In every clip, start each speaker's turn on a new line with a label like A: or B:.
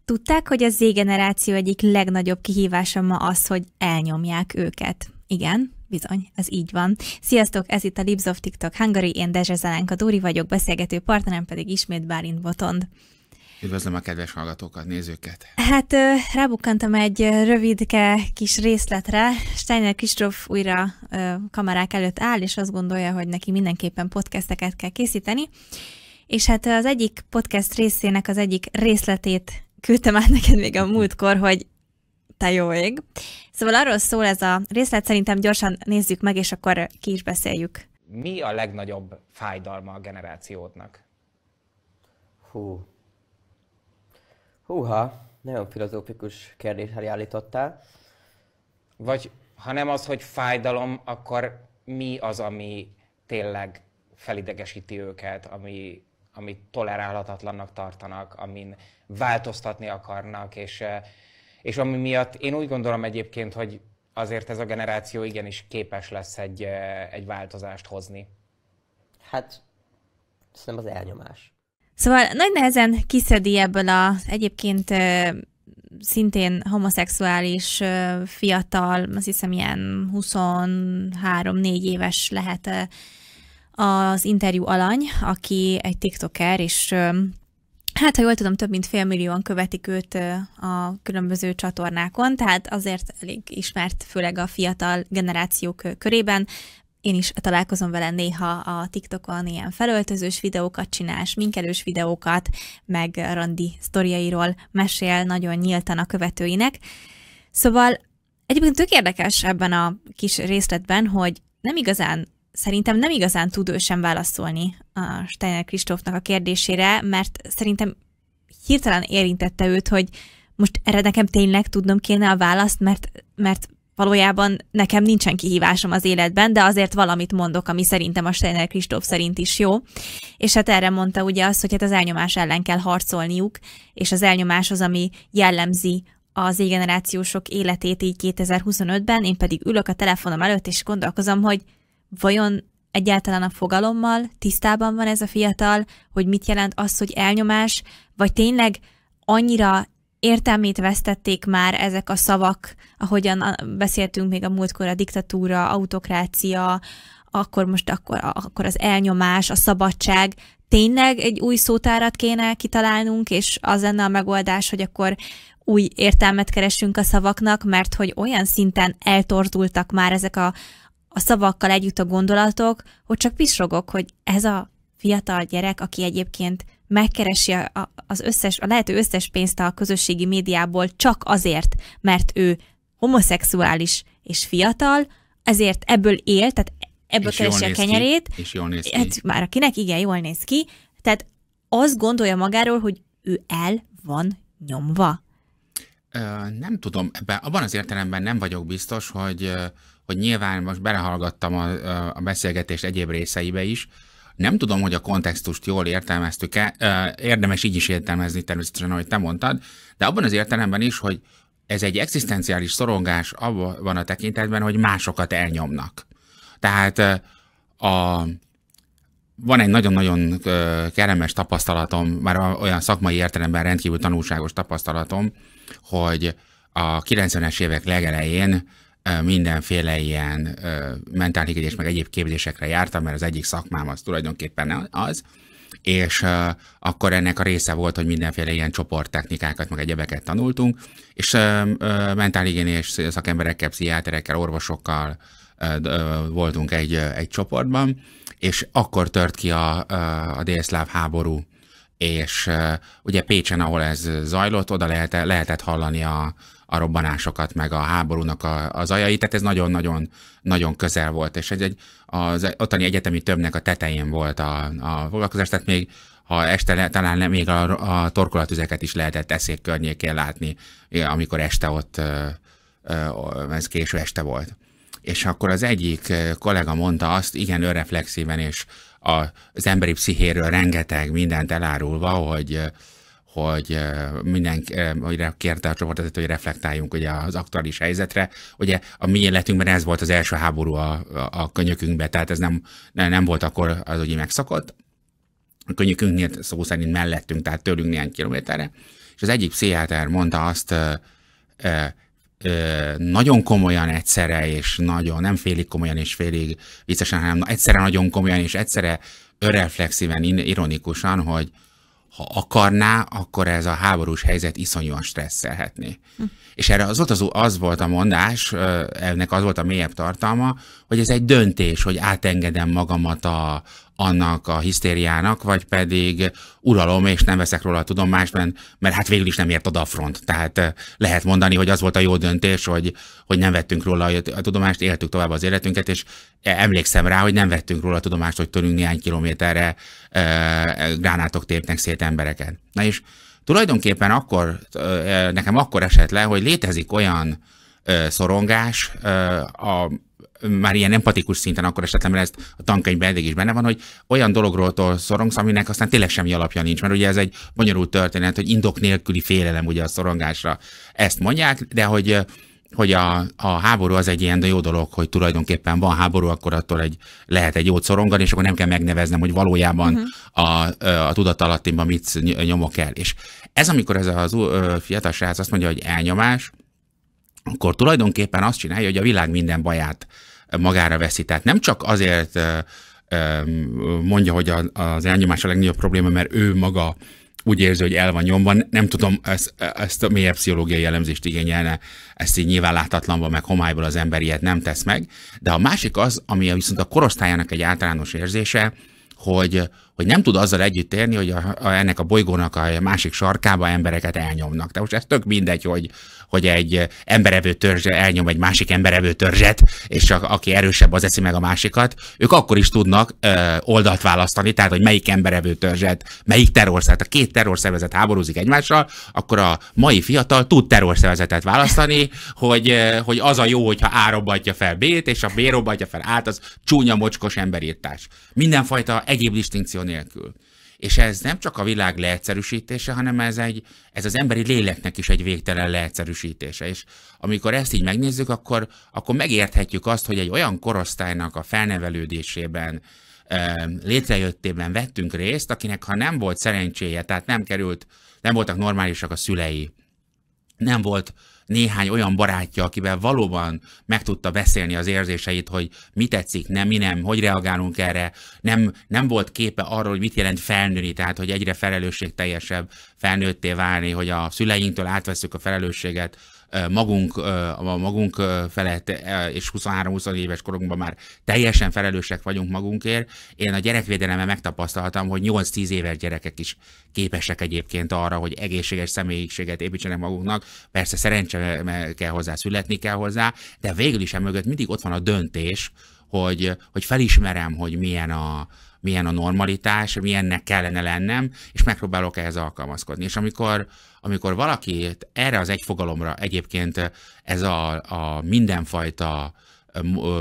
A: Tudták, hogy a Z-generáció egyik legnagyobb kihívása ma az, hogy elnyomják őket? Igen, bizony, ez így van. Sziasztok, ez itt a Libs of TikTok Hungary, én Dezse Zelenka Dóri vagyok, beszélgető partnerem pedig ismét Bálint Botond.
B: Üdvözlöm a kedves hallgatókat, nézőket!
A: Hát rábukkantam egy rövidke kis részletre. Steiner Kristóf újra kamerák előtt áll, és azt gondolja, hogy neki mindenképpen podcasteket kell készíteni. És hát az egyik podcast részének az egyik részletét küldtem át neked még a múltkor, hogy te jó ég. Szóval arról szól ez a részlet, szerintem gyorsan nézzük meg, és akkor ki is beszéljük.
C: Mi a legnagyobb fájdalma a generációdnak?
D: Húha, nagyon filozófikus kérdésre állítottál.
C: Vagy ha nem az, hogy fájdalom, akkor mi az, ami tényleg felidegesíti őket, ami tolerálhatatlannak tartanak, amin változtatni akarnak, és ami miatt én úgy gondolom egyébként, hogy azért ez a generáció igenis képes lesz egy változást hozni.
D: Hát, szerintem az elnyomás.
A: Szóval nagy nehezen kiszedi ebből az egyébként szintén homoszexuális fiatal, azt hiszem ilyen 23-4 éves lehet az interjú alany, aki egy tiktoker, és hát, ha jól tudom, több mint 500 000 követik őt a különböző csatornákon, tehát azért elég ismert, főleg a fiatal generációk körében. Én is találkozom vele néha a TikTokon, ilyen felöltözős videókat csinál, sminkelős videókat, meg randi sztoriairól mesél nagyon nyíltan a követőinek. Szóval egyébként tök érdekes ebben a kis részletben, hogy szerintem nem igazán tud ő sem válaszolni a Steiner Kristófnak a kérdésére, mert szerintem hirtelen érintette őt, hogy most erre nekem tényleg tudnom kéne a választ, mert valójában nekem nincsen kihívásom az életben, de azért valamit mondok, ami szerintem a Steiner Kristóf szerint is jó. És hát erre mondta ugye azt, hogy hát az elnyomás ellen kell harcolniuk, és az elnyomás az, ami jellemzi az Z-generációsok életét így 2025-ben, én pedig ülök a telefonom előtt, és gondolkozom, hogy vajon egyáltalán a fogalommal tisztában van ez a fiatal, hogy mit jelent az, hogy elnyomás, vagy tényleg annyira értelmét vesztették már ezek a szavak, ahogyan beszéltünk még a múltkor, a diktatúra, autokrácia, akkor az elnyomás, a szabadság. Tényleg egy új szótárat kéne kitalálnunk, és az lenne a megoldás, hogy akkor új értelmet keresünk a szavaknak, mert hogy olyan szinten eltorzultak már ezek a szavakkal együtt a gondolatok, hogy csak pislogok, hogy ez a fiatal gyerek, aki egyébként megkeresi a lehető összes pénzt a közösségi médiából csak azért, mert ő homoszexuális és fiatal, ezért ebből él, tehát ebből keresi a kenyerét.
B: És jól néz ki.
A: Hát már akinek igen, jól néz ki. Tehát azt gondolja magáról, hogy ő el van nyomva.
B: Nem tudom, abban az értelemben nem vagyok biztos, hogy nyilván most belehallgattam a beszélgetés egyéb részeibe is. Nem tudom, hogy a kontextust jól értelmeztük-e, érdemes így is értelmezni természetesen, ahogy te mondtad, de abban az értelemben is, hogy ez egy egzisztenciális szorongás abban a tekintetben, hogy másokat elnyomnak. Tehát van egy nagyon-nagyon kellemes tapasztalatom, már olyan szakmai értelemben rendkívül tanulságos tapasztalatom, hogy a 90-es évek legelején mindenféle ilyen mentálhigedés meg egyéb képzésekre jártam, mert az egyik szakmám az tulajdonképpen az, és akkor ennek a része volt, hogy mindenféle ilyen csoporttechnikákat, meg egyebeket tanultunk, és mentálhigiénés szakemberekkel, pszichiáterekkel, orvosokkal voltunk egy csoportban, és akkor tört ki a délszláv háború, és ugye Pécsen, ahol ez zajlott, oda lehetett hallani a robbanásokat, meg a háborúnak a zajait, tehát ez nagyon közel volt, és az ottani egyetemi tömbnek a tetején volt a foglalkozás, tehát még ha este talán még a torkolatüzeket is lehetett eszék környékén látni, amikor este ott, ez késő este volt. És akkor az egyik kollega mondta azt, igen önreflexíven, és az emberi pszichéről rengeteg mindent elárulva, hogy kérte a csoportot, hogy reflektáljunk ugye az aktuális helyzetre. Ugye a mi életünkben ez volt az első háború a könyökünkben, tehát ez nem volt akkor az, hogy megszakadt. A könyökünknél szó szerint mellettünk, tehát tőlünk néhány kilométerre. és az egyik pszichiáter mondta azt nagyon komolyan egyszerre, és nagyon, nem félig komolyan és félig viccesen, hanem egyszerre nagyon komolyan, és egyszerre önreflexíven, ironikusan, hogy ha akarná, akkor ez a háborús helyzet iszonyúan stresszelhetné. És erre az volt a mondás, ennek az volt a mélyebb tartalma, hogy ez egy döntés, hogy átengedem magamat annak a hisztériának, vagy pedig uralom, és nem veszek róla a tudomást, mert hát végül is nem ért oda a front. Tehát lehet mondani, hogy az volt a jó döntés, hogy nem vettünk róla a tudomást, éltük tovább az életünket, és emlékszem rá, hogy nem vettünk róla a tudomást, hogy tőlünk néhány kilométerre gránátok tépnek szét embereket. Na és tulajdonképpen nekem akkor esett le, hogy létezik olyan szorongás, már ilyen empatikus szinten akkor esetleg, mert ezt a tankönyvben eddig is benne van, hogy olyan dologról szorongsz, aminek aztán tényleg semmi alapja nincs, mert ugye ez egy bonyolult történet, hogy indok nélküli félelem ugye a szorongásra. Ezt mondják, de hogy a háború az egy ilyen jó dolog, hogy tulajdonképpen van háború, akkor attól lehet egy jót szorongani, és akkor nem kell megneveznem, hogy valójában a tudatalattimban mit nyomok el. És ez, amikor ez az fiatal srác azt mondja, hogy elnyomás, akkor tulajdonképpen azt csinálja, hogy a világ minden baját magára veszi. Tehát nem csak azért mondja, hogy az elnyomás a legnagyobb probléma, mert ő maga úgy érzi, hogy el van nyomva. Nem tudom, ezt a mélyebb pszichológiai elemzést igényelne, ezt így nyilván láthatatlanban, meg homályból az ember ilyet nem tesz meg. De a másik az, ami viszont a korosztályának egy általános érzése, hogy nem tud azzal együtt érni, hogy ennek a bolygónak a másik sarkába embereket elnyomnak. De most ez tök mindegy, hogy egy emberevő törzs elnyom egy másik emberevő törzset, és csak aki erősebb, az eszi meg a másikat. Ők akkor is tudnak oldalt választani, tehát hogy melyik emberevő törzset, melyik terrorszervezet. A két terrorszervezet háborúzik egymással, akkor a mai fiatal tud terrorszervezetet választani, hogy az a jó, hogyha A robbantja fel B-t, és a B robbantja fel A-t, az csúnya, mocskos emberírtás. Mindenfajta egyéb distinkció nélkül. És ez nem csak a világ leegyszerűsítése, hanem ez az emberi léleknek is egy végtelen leegyszerűsítése. És amikor ezt így megnézzük, akkor megérthetjük azt, hogy egy olyan korosztálynak a felnevelődésében, létrejöttében vettünk részt, akinek ha nem volt szerencséje, tehát nem voltak normálisak a szülei, nem volt néhány olyan barátja, akivel valóban meg tudta beszélni az érzéseit, hogy mi tetszik, mi nem, hogy reagálunk erre, nem volt képe arról, hogy mit jelent felnőni, tehát hogy egyre felelősségteljesebb felnőtté válni, hogy a szüleinktől átveszük a felelősséget magunk felett, és 23-20 éves korunkban már teljesen felelősek vagyunk magunkért. Én a gyerekvédelemben megtapasztaltam, hogy 8-10 éves gyerekek is képesek egyébként arra, hogy egészséges személyiséget építsenek maguknak. Persze szerencse kell hozzá, születni kell hozzá, de végül is emögött mindig ott van a döntés, hogy felismerem, hogy milyen a normalitás, milyennek kellene lennem, és megpróbálok ehhez alkalmazkodni. És amikor valaki erre az egy fogalomra egyébként ez a mindenfajta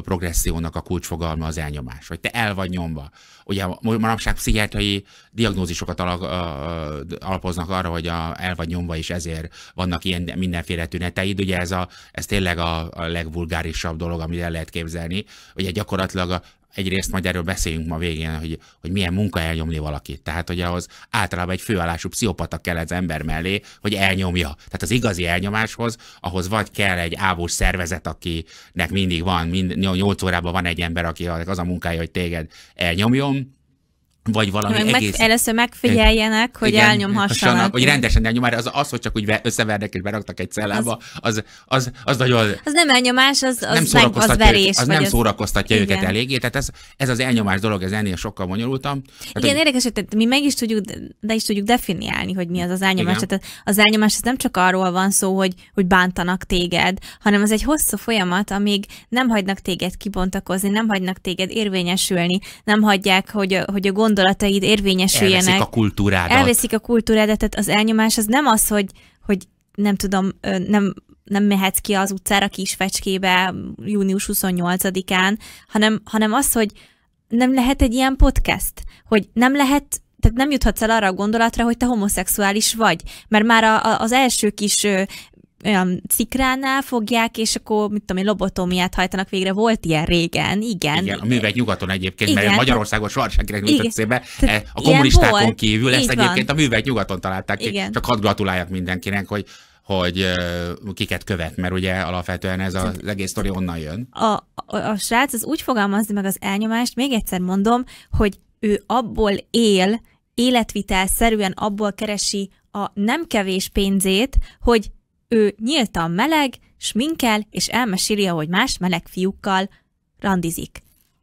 B: progressziónak a kulcsfogalma az elnyomás, hogy te el vagy nyomva. Ugye manapság pszichiátriai diagnózisokat alapoznak arra, hogy el vagy nyomva, és ezért vannak ilyen mindenféle tüneteid. Ugye ez tényleg a legvulgárisabb dolog, amit el lehet képzelni. Ugye gyakorlatilag egyrészt majd erről beszéljünk ma végén, hogy milyen munka elnyomni valakit. Tehát, hogy ahhoz általában egy főállású pszichopata kell az ember mellé, hogy elnyomja. Tehát az igazi elnyomáshoz, ahhoz vagy kell egy ávós szervezet, akinek mindig van, 8 órában van egy ember, aki az a munkája, hogy téged elnyomjon, vagy valami egész...
A: Először megfigyeljenek, hogy igen, elnyomhassanak.
B: Hogy rendesen elnyomás, az, hogy csak úgy összevernek és beraktak egy cellába, az nagyon...
A: Az nem elnyomás, az verés.
B: Az nem szórakoztatja őket eléggé, tehát ez az elnyomás dolog, ez ennél sokkal bonyolultabb.
A: Igen, érdekes, hogy mi meg is tudjuk definiálni, hogy mi az elnyomás. Tehát az elnyomás az nem csak arról van szó, hogy bántanak téged, hanem az egy hosszú folyamat, amíg nem hagynak téged kibontakozni, nem hagynak téged érvényesülni, nem hagyják, hogy a gondolataid érvényesüljenek.
B: Elveszik a kultúrádat.
A: Elveszik a kultúrádat, tehát az elnyomás az nem az, hogy nem tudom, nem mehetsz ki az utcára Kisfecskébe június 28-án, hanem az, hogy nem lehet egy ilyen podcast, hogy nem lehet, tehát nem juthatsz el arra a gondolatra, hogy te homoszexuális vagy, mert már az első kis olyan szikránál fogják, és akkor, mit tudom én, lobotómiát hajtanak végre. Volt ilyen régen, igen.
B: Igen, a művek nyugaton egyébként,
A: igen,
B: mert Magyarországon soha senkinek nem jutott eszébe. A kommunistákon kívül ezt egyébként a művek nyugaton találták ki. Igen. Csak hadd gratuláljak mindenkinek, hogy kiket követ, mert ugye alapvetően ez az egész sztori onnan jön.
A: A srác az úgy fogalmazza meg az elnyomást, még egyszer mondom, hogy ő abból él, életvitelszerűen abból keresi a nem kevés pénzét, hogy ő nyíltan meleg, sminkel, és elmeséli, hogy más meleg fiúkkal randizik.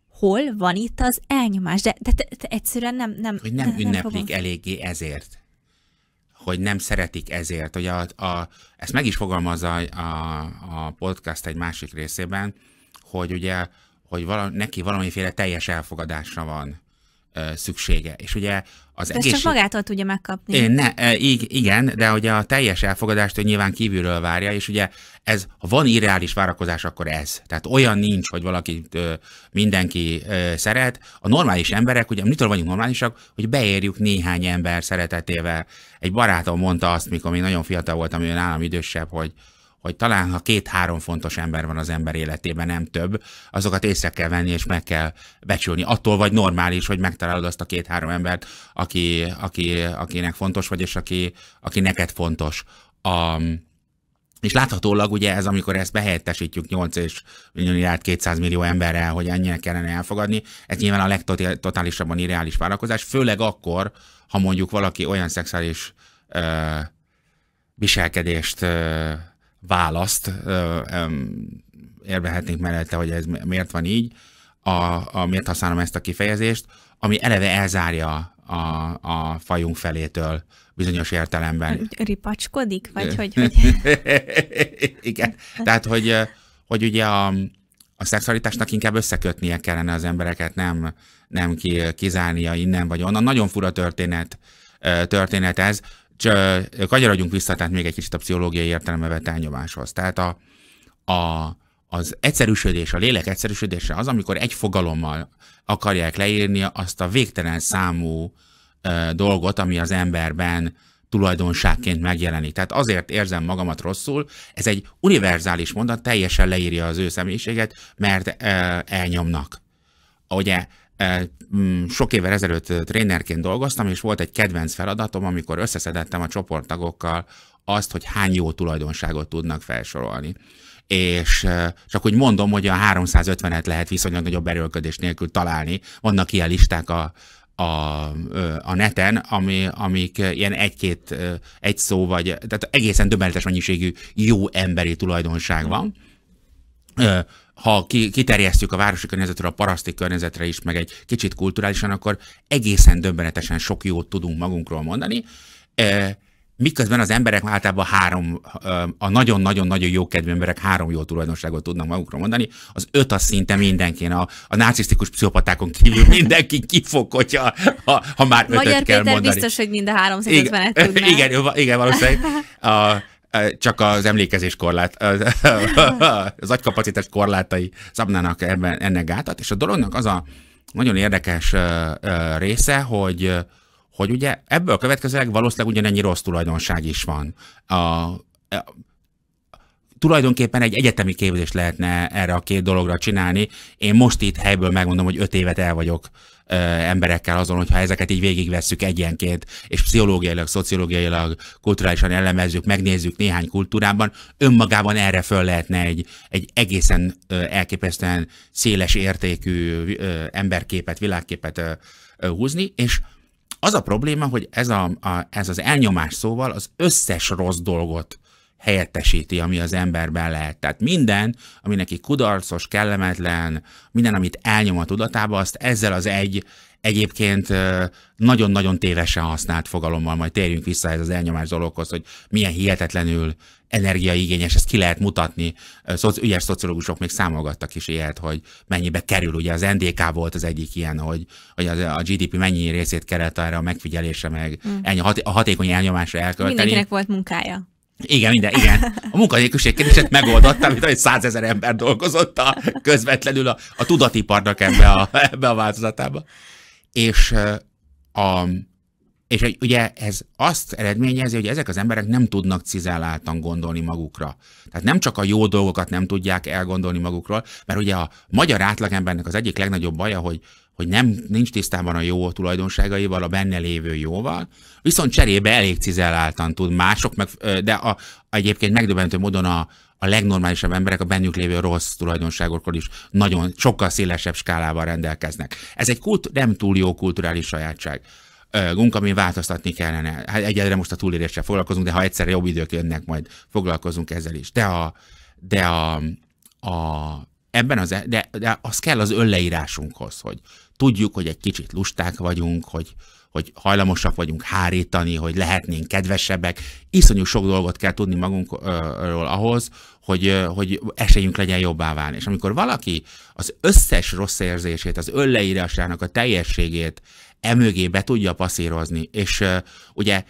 A: Hol van itt az elnyomás? De egyszerűen nem...
B: Hogy nem ünneplik eléggé ezért. Hogy nem szeretik ezért. Hogy ezt meg is fogalmazza a podcast egy másik részében, hogy ugye, hogy neki valamiféle teljes elfogadásra van szüksége. És ugye az
A: egészség... csak magától tudja megkapni.
B: Igen, de ugye a teljes elfogadást ő nyilván kívülről várja, és ugye ez, ha van irreális várakozás, akkor ez. Tehát olyan nincs, hogy valaki mindenki szeret. A normális emberek, ugye mitől vagyunk normálisak, hogy beérjük néhány ember szeretetével. Egy barátom mondta azt, mikor még nagyon fiatal voltam, ő nálam idősebb, hogy talán ha 2-3 fontos ember van az ember életében, nem több, azokat észre kell venni, és meg kell becsülni. Attól vagy normális, hogy megtalálod azt a 2-3 embert, akinek fontos vagy, és aki neked fontos. És láthatólag ugye ez, amikor ezt behelyettesítjük 8,2 milliárd emberrel, hogy ennyire kellene elfogadni, ez nyilván a legtotálisabban irreális várakozás, főleg akkor, ha mondjuk valaki olyan szexuális viselkedést választ, érvehetnénk mellette, hogy ez miért van így, miért használom ezt a kifejezést, ami eleve elzárja a fajunk felétől bizonyos értelemben.
A: Ripacskodik? Vagy hogy...
B: Igen. Tehát, hogy ugye a szexualitásnak inkább összekötnie kellene az embereket, nem kizárnia innen vagy onnan. Nagyon fura történet ez. Kanyarodjunk vissza, tehát még egy kicsit a pszichológiai értelembe vett elnyomáshoz. Tehát az egyszerűsödés, a lélek egyszerűsödése az, amikor egy fogalommal akarják leírni azt a végtelen számú dolgot, ami az emberben tulajdonságként megjelenik. Tehát azért érzem magamat rosszul, ez egy univerzális mondat, teljesen leírja az ő személyiséget, mert elnyomnak. Ugye sok évvel ezelőtt trénerként dolgoztam, és volt egy kedvenc feladatom, amikor összeszedettem a csoporttagokkal azt, hogy hány jó tulajdonságot tudnak felsorolni. És csak úgy mondom, hogy a 350-et lehet viszonylag nagyobb erőlködés nélkül találni. Vannak ilyen listák a neten, amik ilyen egy szó, vagy tehát egészen döbbenetes mennyiségű jó emberi tulajdonság van. Ha kiterjesztjük a városi környezetről a paraszti környezetre is, meg egy kicsit kulturálisan, akkor egészen döbbenetesen sok jót tudunk magunkról mondani, miközben az emberek általában a nagyon-nagyon-nagyon jókedvű emberek 3 jó tulajdonságot tudnak magukról mondani, az 5 az szinte mindenkin, a narcisztikus pszichopatákon kívül mindenki kifog, ha már 5-öt kell
A: Péter
B: mondani.
A: biztos, hogy mind a 350-et tudná.
B: Igen, valószínűleg. Csak az emlékezés korlát, az agykapacitás korlátai szabnának ennek gátat, és a dolognak az a nagyon érdekes része, hogy ugye ebből következőleg valószínűleg ugyanennyi rossz tulajdonság is van. Tulajdonképpen egy egyetemi képzést lehetne erre a 2 dologra csinálni. Én most itt helyből megmondom, hogy 5 évet el vagyok emberekkel azon, hogyha ezeket így végigvesszük egyenként, és pszichológiailag, szociológiailag, kulturálisan elemezzük, megnézzük néhány kultúrában, önmagában erre föl lehetne egy egészen elképesztően széles értékű emberképet, világképet húzni, és az a probléma, hogy ez az elnyomás szóval az összes rossz dolgot helyettesíti, ami az emberben lehet. Tehát minden, ami neki kudarcos, kellemetlen, minden, amit elnyom a tudatába, azt ezzel az egyébként nagyon-nagyon tévesen használt fogalommal, majd térjünk vissza ez az elnyomás dologhoz, hogy milyen hihetetlenül energiaigényes, ezt ki lehet mutatni. Ügyes szociológusok még számolgattak is ilyet, hogy mennyibe kerül. Ugye az NDK volt az egyik ilyen, hogy a GDP mennyi részét kellett erre a megfigyelésre, meg a hatékony elnyomásra elkölteni.
A: Mindenkinek volt munkája.
B: Igen. A munkanélküliség kérdését megoldotta, amit 100 000 ember dolgozott közvetlenül a tudatiparnak ebbe a változatába. És És ugye ez azt eredményezi, hogy ezek az emberek nem tudnak cizelláltan gondolni magukra. Tehát nem csak a jó dolgokat nem tudják elgondolni magukról, mert ugye a magyar átlagembernek az egyik legnagyobb baja, hogy nincs tisztában a jó tulajdonságaival, a benne lévő jóval, viszont cserébe elég cizelláltan tud mások, de egyébként megdöbbentő módon a legnormálisabb emberek a bennük lévő rossz tulajdonságokról is nagyon sokkal szélesebb skálával rendelkeznek. Ez egy nem túl jó kulturális sajátság. Amin változtatni kellene. Hát egyelőre most a túléléssel foglalkozunk, de ha egyszer jobb idők jönnek, majd foglalkozunk ezzel is. De az kell az önleírásunkhoz, hogy tudjuk, hogy egy kicsit lusták vagyunk, hogy hajlamosak vagyunk hárítani, hogy lehetnénk kedvesebbek. Iszonyú sok dolgot kell tudni magunkról ahhoz, hogy esélyünk legyen jobbá válni. És amikor valaki az összes rossz érzését, az önleírásának a teljességét emögé be tudja passzírozni, és ugye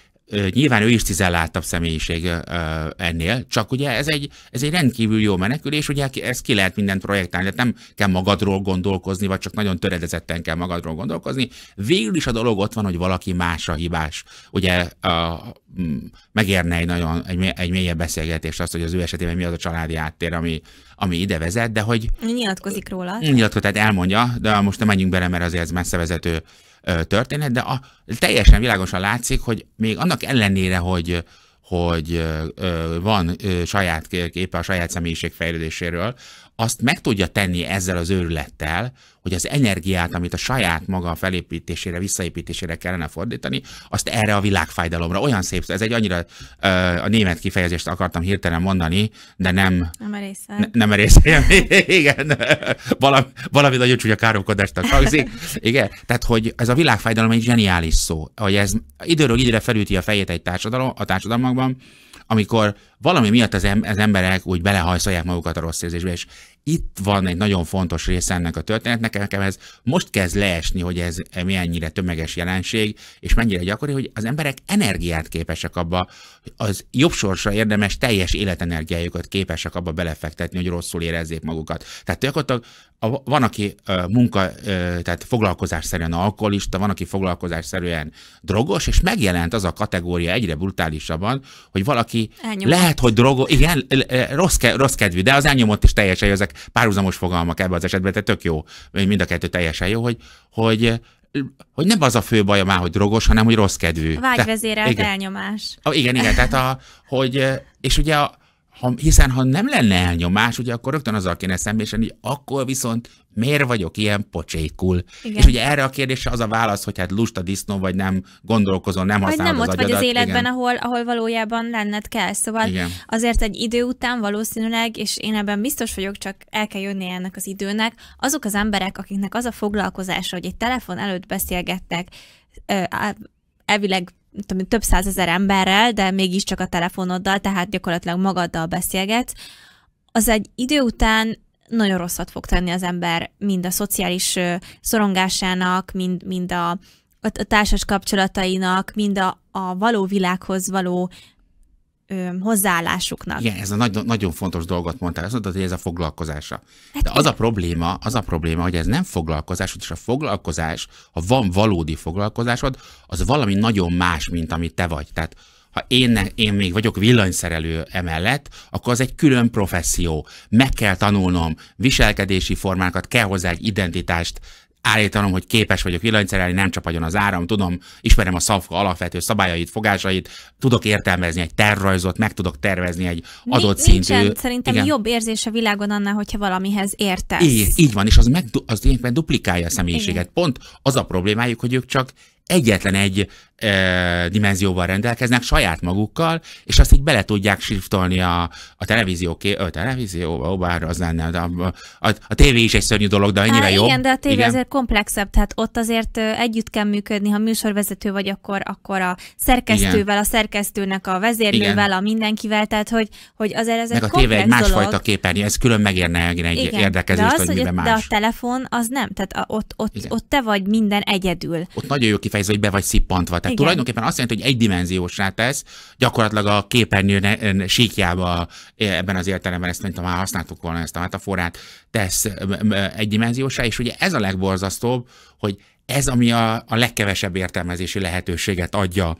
B: nyilván ő is cizelláltabb személyiség ennél, csak ugye ez egy rendkívül jó menekülés, ugye ezt ki lehet mindent projektálni, de nem kell magadról gondolkozni, vagy csak nagyon töredezetten kell magadról gondolkozni. Végül is a dolog ott van, hogy valaki másra hibás. Ugye megérne egy mélyebb beszélgetés azt, hogy az ő esetében mi az a családi háttér, ami ide vezet, de hogy...
A: Nyilatkozik róla.
B: Tehát elmondja, de most nem menjünk bele, mert azért ez messzevezető történet, de teljesen világosan látszik, hogy még annak ellenére, hogy van saját képe a saját személyiség fejlődéséről, azt meg tudja tenni ezzel az őrülettel, hogy az energiát, amit a saját maga felépítésére, visszaépítésére kellene fordítani, azt erre a világfájdalomra. Olyan szép, ez egy annyira a német kifejezést akartam hirtelen mondani, de nem merészel. Igen. Valami nagyon csúnya káromkodásnak hangzik. Igen. Tehát, hogy ez a világfájdalom egy zseniális szó, hogy ez időről időre felüti a fejét egy társadalmakban, amikor valami miatt az emberek úgy belehajszolják magukat a rossz érzésbe, és itt van egy nagyon fontos része ennek a történetnek, nekem ez most kezd leesni, hogy ez mennyire tömeges jelenség, és mennyire gyakori, hogy az emberek energiát képesek abba, az jobb sorsra érdemes teljes életenergiájukat képesek abba belefektetni, hogy rosszul érezzék magukat. Tehát gyakorlatilag van, aki tehát foglalkozásszerűen alkoholista, van, aki foglalkozásszerűen drogos, és megjelent az a kategória egyre brutálisabban, hogy valaki lehet, hogy igen, rossz kedvű, de az elnyomott is teljesen jó, ezek párhuzamos fogalmak ebben az esetben, tehát tök jó, mind a kettő teljesen jó, hogy nem az a fő baja már, hogy drogos, hanem hogy rossz kedvű.
A: Vágyvezérelt elnyomás.
B: Igen, tehát és ugye hiszen ha nem lenne elnyomás, ugye akkor rögtön azzal kéne szembesülni, akkor viszont miért vagyok ilyen pocsékul? Igen. És ugye erre a kérdésre az a válasz, hogy hát lusta disznó, vagy nem gondolkozol, nem használod az agyadat.
A: Vagy nem ott vagy az életben, ahol valójában lenned kell. Szóval igen. Azért egy idő után valószínűleg, és én ebben biztos vagyok, csak el kell jönni ennek az időnek, azok az emberek, akiknek az a foglalkozása, hogy egy telefon előtt beszélgetnek, elvileg több százezer emberrel, de mégiscsak a telefonoddal, tehát gyakorlatilag magaddal beszélgetsz, az egy idő után nagyon rosszat fog tenni az ember, mind a szociális szorongásának, mind a társas kapcsolatainak, mind a való világhoz való hozzáállásuknak.
B: Igen, ez a nagyon fontos dolgot mondtál, azt mondtad, hogy ez a foglalkozása. De az a probléma, hogy ez nem foglalkozás, és a foglalkozás, ha van valódi foglalkozásod, az valami nagyon más, mint amit te vagy. Tehát ha én még vagyok villanyszerelő emellett, akkor az egy külön professzió. Meg kell tanulnom viselkedési formákat, kell hozzá egy identitást állítanom, hogy képes vagyok villanyszerelni, nem csap agyon az áram, ismerem a szavka alapvető szabályait, fogásait, tudok értelmezni egy tervrajzot, meg tudok tervezni egy adott szintű...
A: Nincsen szerintem jobb érzés a világon annál, hogyha valamihez értesz.
B: Így van, és az ilyenkben duplikálja a személyiséget. Igen. Pont az a problémájuk, hogy ők csak egyetlen egy dimenzióval rendelkeznek, saját magukkal, és azt így bele tudják shiftolni a televízióba, bár az lenne, a tévé is egy szörnyű dolog, de ennyivel jobb.
A: Igen, de a tévé azért komplexebb, tehát ott azért együtt kell működni, ha műsorvezető vagy, akkor a szerkesztővel, a szerkesztőnek a vezérlővel, a mindenkivel, tehát hogy azért ez
B: meg
A: egy komplex dolog.
B: Meg a tévé egy másfajta képernyő, ez külön megérne egy érdekezést, hogy miben más.
A: De a telefon az nem, tehát ott te vagy minden egyedül.
B: Ott nagyon jó kifejező, hogy be vagy szippantva. Tehát tulajdonképpen azt jelenti, hogy egydimenziósá tesz, gyakorlatilag a képernyő síkjába ebben az értelemben, ezt mint már használtuk volna ezt a metaforát, tesz egydimenziósá, és ugye ez a legborzasztóbb, hogy ez, ami a legkevesebb értelmezési lehetőséget adja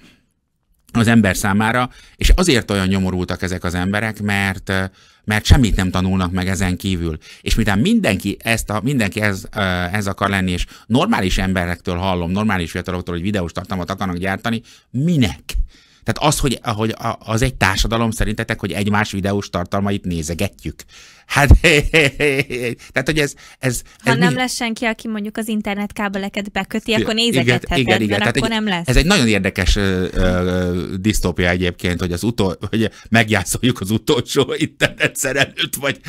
B: az ember számára, és azért olyan nyomorultak ezek az emberek, mert semmit nem tanulnak meg ezen kívül. És miután mindenki ez akar lenni, és normális emberektől hallom, normális fiataloktól, hogy videós tartalmat akarnak gyártani, minek? Tehát az, hogy az egy társadalom szerintetek, hogy egymás videós tartalmait nézegetjük. Hát, tehát, hogy ez
A: ha nem lesz senki, aki mondjuk az internetkábeleket beköti, akkor nézegetheted,
B: igen.
A: mert
B: Tehát
A: akkor nem lesz.
B: Ez egy nagyon érdekes disztópia egyébként, hogy megjátszoljuk az utolsó internetszerelőt, vagy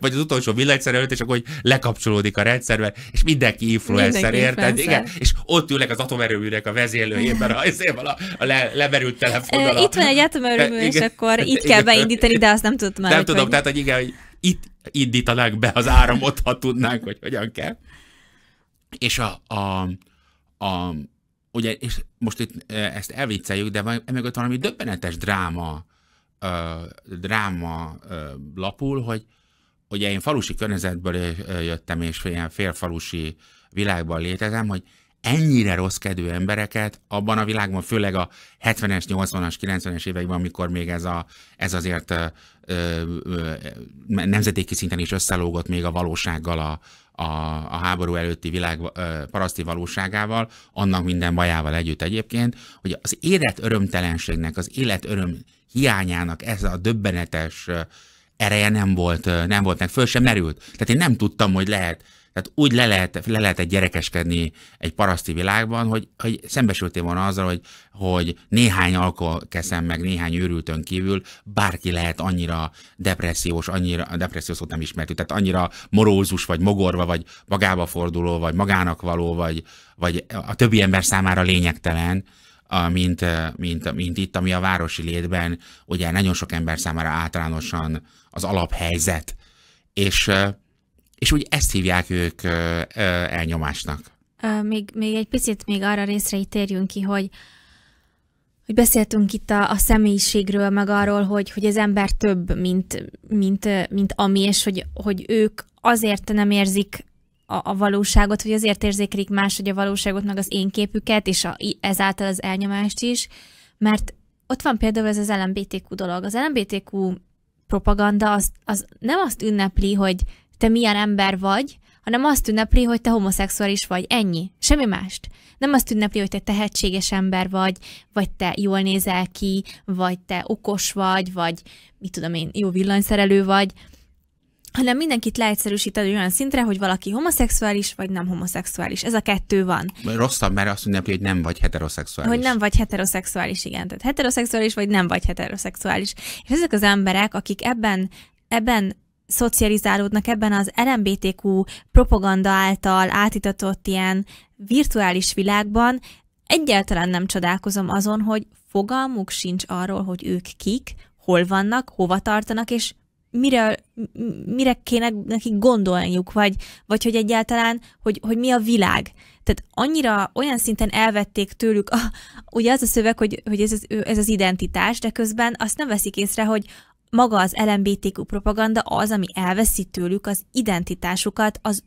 B: az utolsó villanyszerelőt, és akkor hogy lekapcsolódik a rendszerben, és mindenki influencer, érted? Igen, és ott ülnek az atomerőműnek a vezérlőjében, a lemerült telefonnal.
A: Itt van egy atomerőmű, és akkor itt kell beindítani, de azt nem tudom már.
B: Nem tudom, tehát, hogy igen, hogy itt indítanánk be az áramot, ha tudnánk, hogy hogyan kell. És ugye, és most itt ezt elvicceljük, de emögött valami döbbenetes dráma lapul, hogy ugye én falusi környezetből jöttem, és ilyen félfalusi világban létezem, hogy ennyire rosszkedvű embereket abban a világban, főleg a 70-es, 80-as, 90-es években, amikor még ez azért nemzetéki szinten is összelógott még a valósággal, a háború előtti világ paraszti valóságával, annak minden bajával együtt egyébként, hogy az élet örömtelenségnek, az élet öröm hiányának ez a döbbenetes ereje nem volt meg, föl sem merült. Tehát én nem tudtam, hogy lehet. Tehát úgy le lehet gyerekeskedni egy paraszti világban, hogy szembesültél volna azzal, hogy néhány alkoholkeszem meg néhány őrültön kívül bárki lehet annyira depressziós, a depressziós szót nem ismertük, tehát annyira morózus, vagy mogorva, vagy magába forduló, vagy magának való, vagy a többi ember számára lényegtelen, mint itt, ami a városi létben ugye nagyon sok ember számára általánosan az alaphelyzet. És úgy ezt hívják ők elnyomásnak.
A: Még egy picit még arra részre így térjünk ki, hogy beszéltünk itt a személyiségről, meg arról, hogy az ember több, mint ami, és hogy ők azért nem érzik a valóságot, hogy azért érzékelik máshogy a valóságot, meg az én képüket, és ezáltal az elnyomást is, mert ott van például ez az LMBTQ dolog. Az LMBTQ propaganda az nem azt ünnepli, hogy te milyen ember vagy, hanem azt ünnepli, hogy te homoszexuális vagy. Ennyi. Semmi mást. Nem azt ünnepli, hogy te tehetséges ember vagy te jól nézel ki, vagy te okos vagy mit tudom én, jó villanyszerelő vagy, hanem mindenkit leegyszerűsíted olyan szintre, hogy valaki homoszexuális, vagy nem homoszexuális. Ez a kettő van.
B: Rosszabb, mert azt ünnepli, hogy nem vagy heteroszexuális.
A: Hogy nem vagy heteroszexuális, igen. Tehát heteroszexuális, vagy nem vagy heteroszexuális. És ezek az emberek, akik ebben szocializálódnak, ebben az LMBTQ propaganda által átitatott ilyen virtuális világban, egyáltalán nem csodálkozom azon, hogy fogalmuk sincs arról, hogy ők kik, hol vannak, hova tartanak, és mire kéne nekik gondolniuk, vagy hogy egyáltalán, hogy mi a világ. Tehát annyira olyan szinten elvették tőlük, ugye az a szöveg, hogy ez az identitás, de közben azt nem veszik észre, hogy maga az LMBTQ propaganda az, ami elveszi tőlük az identitásukat, az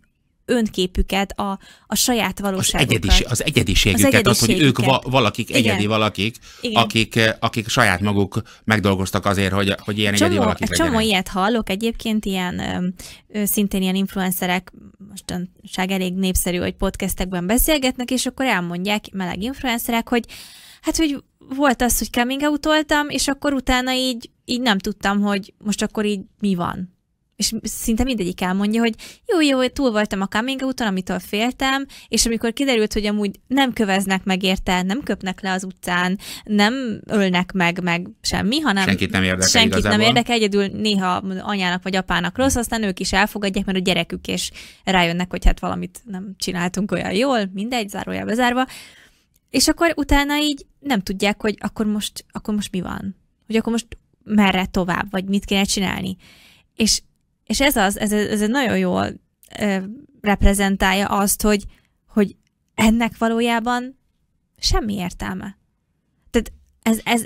A: önképüket, a saját valóságukat.
B: Az egyediségüket, az, hogy ők valakik, egyedi valakik, akik saját maguk megdolgoztak azért, hogy ilyen egyedi valakik legyenek.
A: Csomó ilyet hallok egyébként, szintén ilyen influencerek, mostanság elég népszerű, hogy podcastekben beszélgetnek, és akkor elmondják meleg influencerek, hogy hát, hogy volt az, hogy coming out-oltam, és akkor utána így nem tudtam, hogy most akkor így mi van. És szinte mindegyik elmondja, hogy jó, túl voltam a coming out-on, amitől féltem, és amikor kiderült, hogy amúgy nem köveznek meg érte, nem köpnek le az utcán, nem ölnek meg semmi, hanem
B: senkit nem érdekel,
A: egyedül néha anyának vagy apának rossz, aztán ők is elfogadják, mert a gyerekük, és rájönnek, hogy hát valamit nem csináltunk olyan jól, mindegy, zárójelbe zárva. És akkor utána így nem tudják, hogy akkor most mi van? Hogy akkor most merre tovább, vagy mit kéne csinálni. És ez nagyon jól reprezentálja azt, hogy ennek valójában semmi értelme. Tehát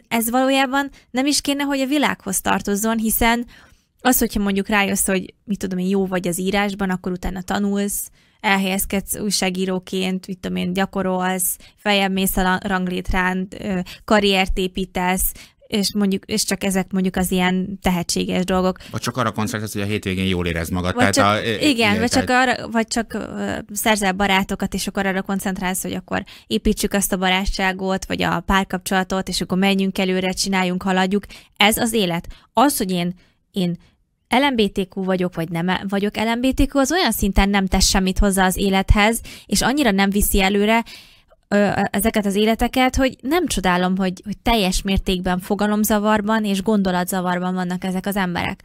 A: ez valójában nem is kéne, hogy a világhoz tartozzon, hiszen az, hogyha mondjuk rájössz, hogy mit tudom én, jó vagy az írásban, akkor utána tanulsz, elhelyezkedsz újságíróként, mit tudom én, gyakorolsz, feljebb mész a ranglétrán, karriert építesz, és csak ezek mondjuk az ilyen tehetséges dolgok.
B: Vagy csak arra koncentrálsz, hogy a hétvégén jól érezd magad.
A: Vagy
B: tehát
A: csak, igen, vagy csak szerzel barátokat, és akkor arra koncentrálsz, hogy akkor építsük azt a barátságot, vagy a párkapcsolatot, és akkor menjünk előre, csináljunk, haladjuk. Ez az élet. Az, hogy én LMBTQ vagyok, vagy nem vagyok LMBTQ, az olyan szinten nem tesz semmit hozzá az élethez, és annyira nem viszi előre ezeket az életeket, hogy nem csodálom, hogy teljes mértékben fogalomzavarban és gondolatzavarban vannak ezek az emberek.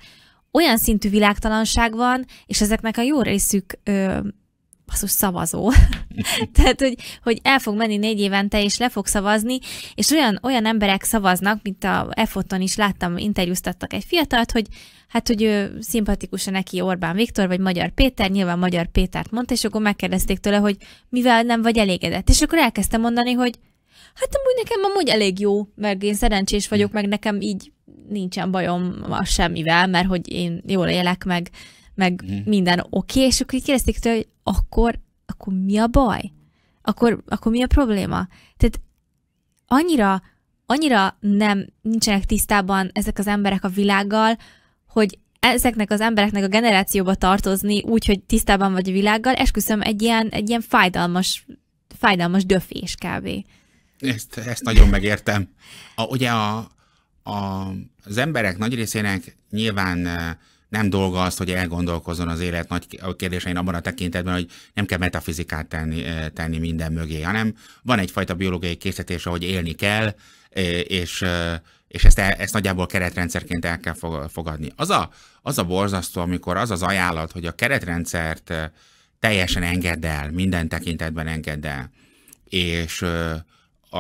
A: Olyan szintű világtalanság van, és ezeknek a jó részük szavazó. Tehát, hogy el fog menni 4 évente, és le fog szavazni, és olyan emberek szavaznak, mint a EFOT-on is láttam, interjúztattak egy fiatalt, hogy ő szimpatikus neki Orbán Viktor, vagy Magyar Péter, nyilván Magyar Pétert mondta, és akkor megkérdezték tőle, hogy mivel nem vagy elégedett. És akkor elkezdtem mondani, hogy hát amúgy elég jó, meg én szerencsés vagyok, meg nekem így nincsen bajom semmivel, mert hogy én jól élek, meg minden oké, és akkor így kérdezték tőle, hogy akkor mi a baj? Akkor mi a probléma? Tehát annyira nincsenek tisztában ezek az emberek a világgal, hogy ezeknek az embereknek a generációba tartozni úgy, hogy tisztában vagy a világgal, esküszöm egy ilyen fájdalmas döfés kb.
B: Ezt nagyon megértem. Ugye az emberek nagy részének nyilván nem dolga az, hogy elgondolkozzon az élet nagy kérdésein abban a tekintetben, hogy nem kell metafizikát tenni minden mögé, hanem van egyfajta biológiai készítés, ahogy élni kell, és ezt nagyjából keretrendszerként el kell fogadni. Az a borzasztó, amikor az az ajánlat, hogy a keretrendszert teljesen engedd el, minden tekintetben engedd el, és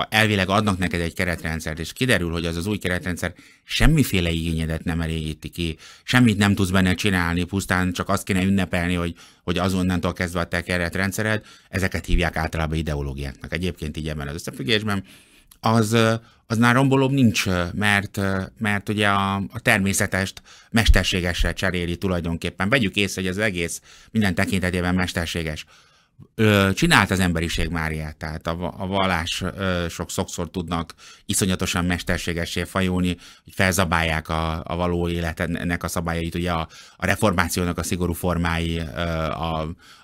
B: elvileg adnak neked egy keretrendszert, és kiderül, hogy az új keretrendszer semmiféle igényedet nem elégíti ki, semmit nem tudsz benne csinálni, pusztán csak azt kéne ünnepelni, hogy azonnantól kezdve a te keretrendszered, ezeket hívják általában ideológiáknak. Egyébként így ebben az összefüggésben aznál rombolóbb nincs, mert ugye a természetest mesterségessel cseréli tulajdonképpen. Vegyük észre, hogy az egész minden tekintetében mesterséges. Csinált az emberiség már ilyet, tehát a vallások sokszor tudnak iszonyatosan mesterségessé fajulni, hogy felzabálják a való életnek a szabályait, ugye a reformációnak a szigorú formái,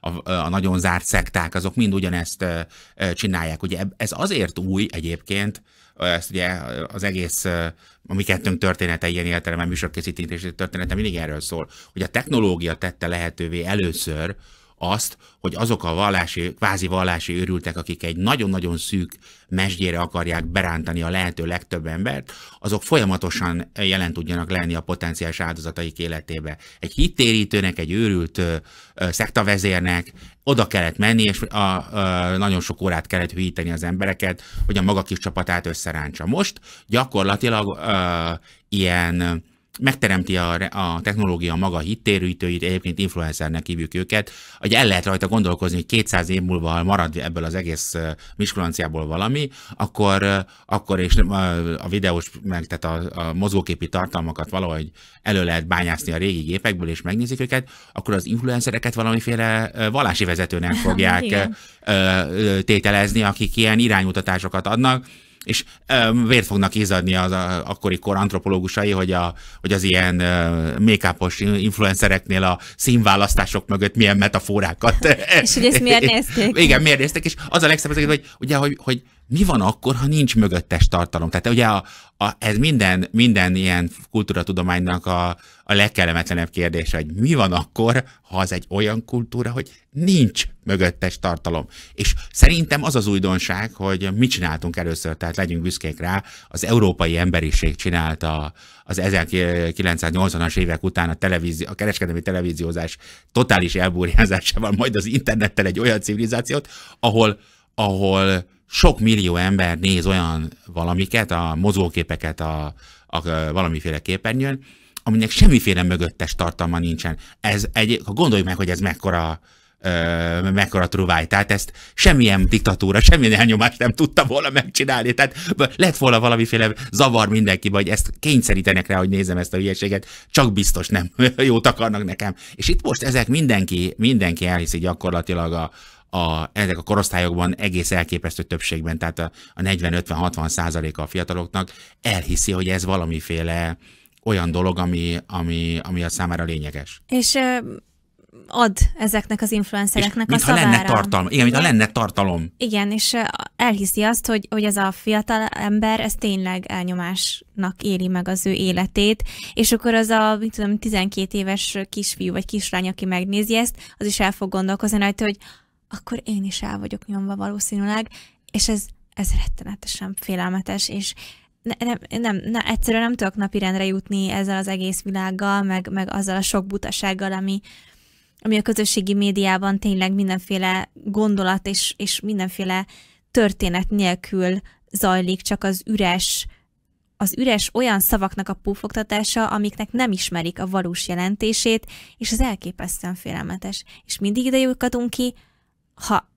B: a nagyon zárt szekták, azok mind ugyanezt csinálják. Ugye ez azért új egyébként, ezt ugye az egész, a mi kettőnk története, ilyen értelemben műsorkészítési története mindig erről szól, hogy a technológia tette lehetővé először azt, hogy azok a kvázi vallási őrültek, akik egy nagyon-nagyon szűk mesdjére akarják berántani a lehető legtöbb embert, azok folyamatosan jelen tudjanak lenni a potenciális áldozataik életébe. Egy hittérítőnek, egy őrült szektavezérnek oda kellett menni, és nagyon sok órát kellett hűíteni az embereket, hogy a maga kis csapatát összerántsa. Most gyakorlatilag ilyen megteremti a technológia maga hittérítőit, egyébként influencernek hívjuk őket, hogy el lehet rajta gondolkozni, hogy 200 év múlva marad ebből az egész miskulanciából valami, akkor és a videós, meg tehát a mozgóképi tartalmakat valahogy elő lehet bányászni a régi gépekből, és megnézik őket, akkor az influencereket valamiféle vallási vezetőnek fogják tételezni, akik ilyen iránymutatásokat adnak, és vért fognak izzadni az akkori kor antropológusai, hogy az ilyen make-upos influencereknél a színválasztások mögött milyen metaforákat.
A: És hogy ezt miért nézték?
B: Igen, miért nézték, és az a legszebb, hogy mi van akkor, ha nincs mögöttes tartalom. Tehát ugye ez minden ilyen kultúratudománynak a legkellemetlenebb kérdése, hogy mi van akkor, ha az egy olyan kultúra, hogy nincs mögöttes tartalom. És szerintem az az újdonság, hogy mit csináltunk először, tehát legyünk büszkék rá, az európai emberiség csinálta az 1980-as évek után a kereskedelmi televíziózás totális elburjázásával, majd az internettel egy olyan civilizációt, ahol sok millió ember néz olyan valamiket, a mozgóképeket a valamiféle képernyőn, aminek semmiféle mögöttes tartalma nincsen. Gondoljuk meg, hogy ez mekkora truváj. Tehát ezt semmilyen diktatúra, semmilyen elnyomást nem tudta volna megcsinálni. Tehát lett volna valamiféle zavar mindenki, vagy ezt kényszerítenek rá, hogy nézem ezt a hülyeséget, csak biztos nem jót akarnak nekem. És itt most ezek mindenki elhiszi gyakorlatilag ezek a korosztályokban egész elképesztő többségben, tehát a 40-50-60% a fiataloknak elhiszi, hogy ez valamiféle olyan dolog, ami a számára lényeges.
A: És ad ezeknek az influencereknek a
B: mintha
A: szavára.
B: Lenne tartalom. Igen, mintha lenne tartalom.
A: Igen, és elhiszi azt, hogy ez a fiatal ember, ez tényleg elnyomásnak éli meg az ő életét, és akkor az a, 12 éves kisfiú vagy kislány, aki megnézi ezt, az is el fog gondolkozni rajta, hogy akkor én is el vagyok nyomva valószínűleg, és ez rettenetesen félelmetes, és egyszerűen nem tudok napirendre jutni ezzel az egész világgal, meg azzal a sok butasággal, ami a közösségi médiában tényleg mindenféle gondolat és mindenféle történet nélkül zajlik, csak az üres olyan szavaknak a púfogtatása, amiknek nem ismerik a valós jelentését, és az elképesztően félelmetes. És mindig ide juthatunk ki,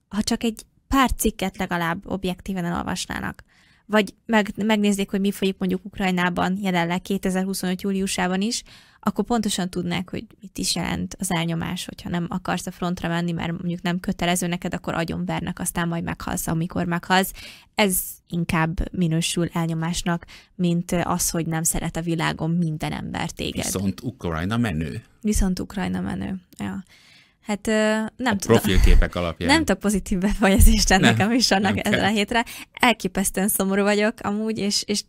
A: ha csak egy pár cikket legalább objektíven elolvasnának. Vagy megnézzék, hogy mi folyik mondjuk Ukrajnában jelenleg 2025. júliusában is, akkor pontosan tudnák, hogy mit is jelent az elnyomás, hogyha nem akarsz a frontra menni, mert mondjuk nem kötelező neked, akkor agyonvernek, aztán majd meghalsz, amikor meghalsz. Ez inkább minősül elnyomásnak, mint az, hogy nem szeret a világon minden ember téged.
B: Viszont Ukrajna menő.
A: Ja. Hát nem tudom.
B: Profilképek alapján.
A: Nem tudok pozitív befejezést ennek a műsornak ezzel a hétre. Elképesztően szomorú vagyok amúgy, és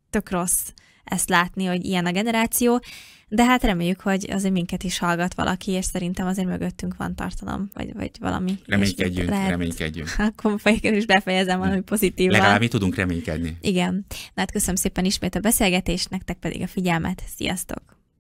A: tök rossz ezt látni, hogy ilyen a generáció, de hát reméljük, hogy azért minket is hallgat valaki, és szerintem azért mögöttünk van tartalom, vagy valami.
B: Reménykedjünk.
A: Akkor folyéken is befejezem valami pozitívan.
B: Legalább mi tudunk reménykedni.
A: Igen. Hát köszönöm szépen ismét a beszélgetést, nektek pedig a figyelmet. Sziasztok!